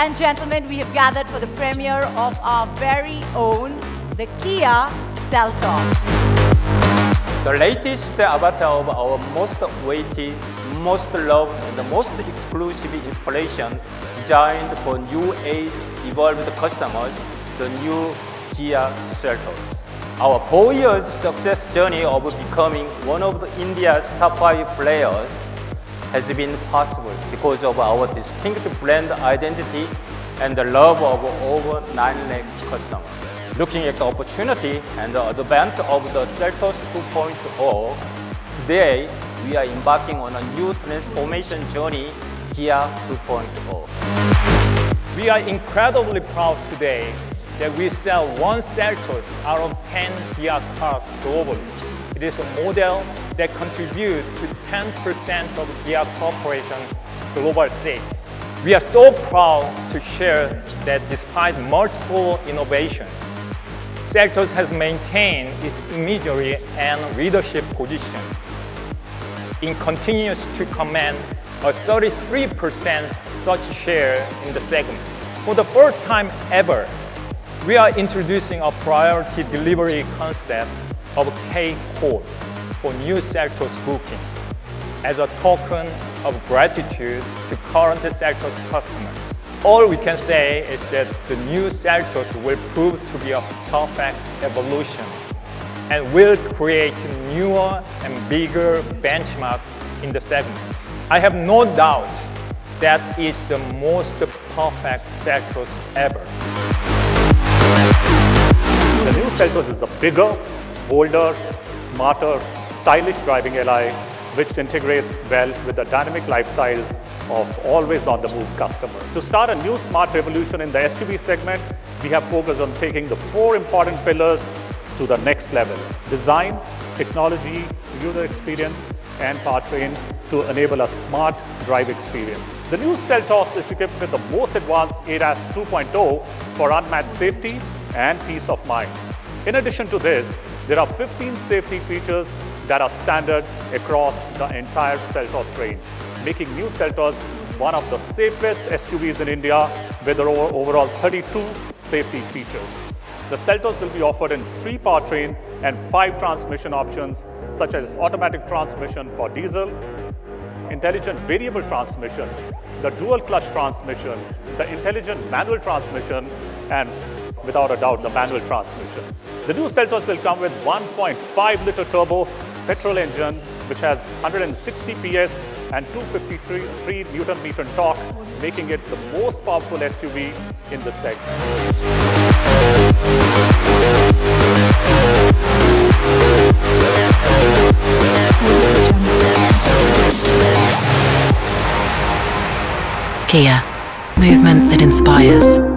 and gentlemen, we have gathered for the premiere of our very own, the Kia Seltos. The latest avatar of our most weighty, most loved, and the most exclusive inspiration designed for new age evolved customers, the new Kia Seltos. Our 4 years success journey of becoming one of India's top 5 players has been possible because of our distinct brand identity and the love of over 9 lakh customers. Looking at the opportunity and the advent of the Seltos 2.0, today we are embarking on a new transformation journey, Kia 2.0. We are incredibly proud today that we sell one Seltos out of 10 Kia cars globally. It is a model that contributes to 10% of Kia Corporation's global sales. We are so proud to share that despite multiple innovations, Seltos has maintained its imagery and leadership position. It continues to command a 33% such share in the segment. For the first time ever, we are introducing a priority delivery concept of K-Code for new Seltos bookings as a token of gratitude to current Seltos customers. All we can say is that the new Seltos will prove to be a perfect evolution and will create newer and bigger benchmark in the segment. I have no doubt that is the most perfect Seltos ever. The new Seltos is a bigger, bolder, smarter, stylish driving ally which integrates well with the dynamic lifestyles of always on-the-move customer. To start a new smart revolution in the SUV segment, we have focused on taking the 4 important pillars to the next level: design, technology, user experience, and powertrain to enable a smart drive experience. The new Seltos is equipped with the most advanced ADAS 2.0 for unmatched safety and peace of mind. In addition to this, there are 15 safety features that are standard across the entire Seltos range, making new Seltos one of the safest SUVs in India with overall 32 safety features. The Seltos will be offered in 3 powertrain and 5 transmission options, such as automatic transmission for diesel, intelligent variable transmission, the dual clutch transmission, the intelligent manual transmission, and without a doubt, the manual transmission. The new Seltos will come with 1.5-liter turbo petrol engine, which has 160 PS and 253 Newton-meter torque, making it the most powerful SUV in the segment. Kia, movement that inspires.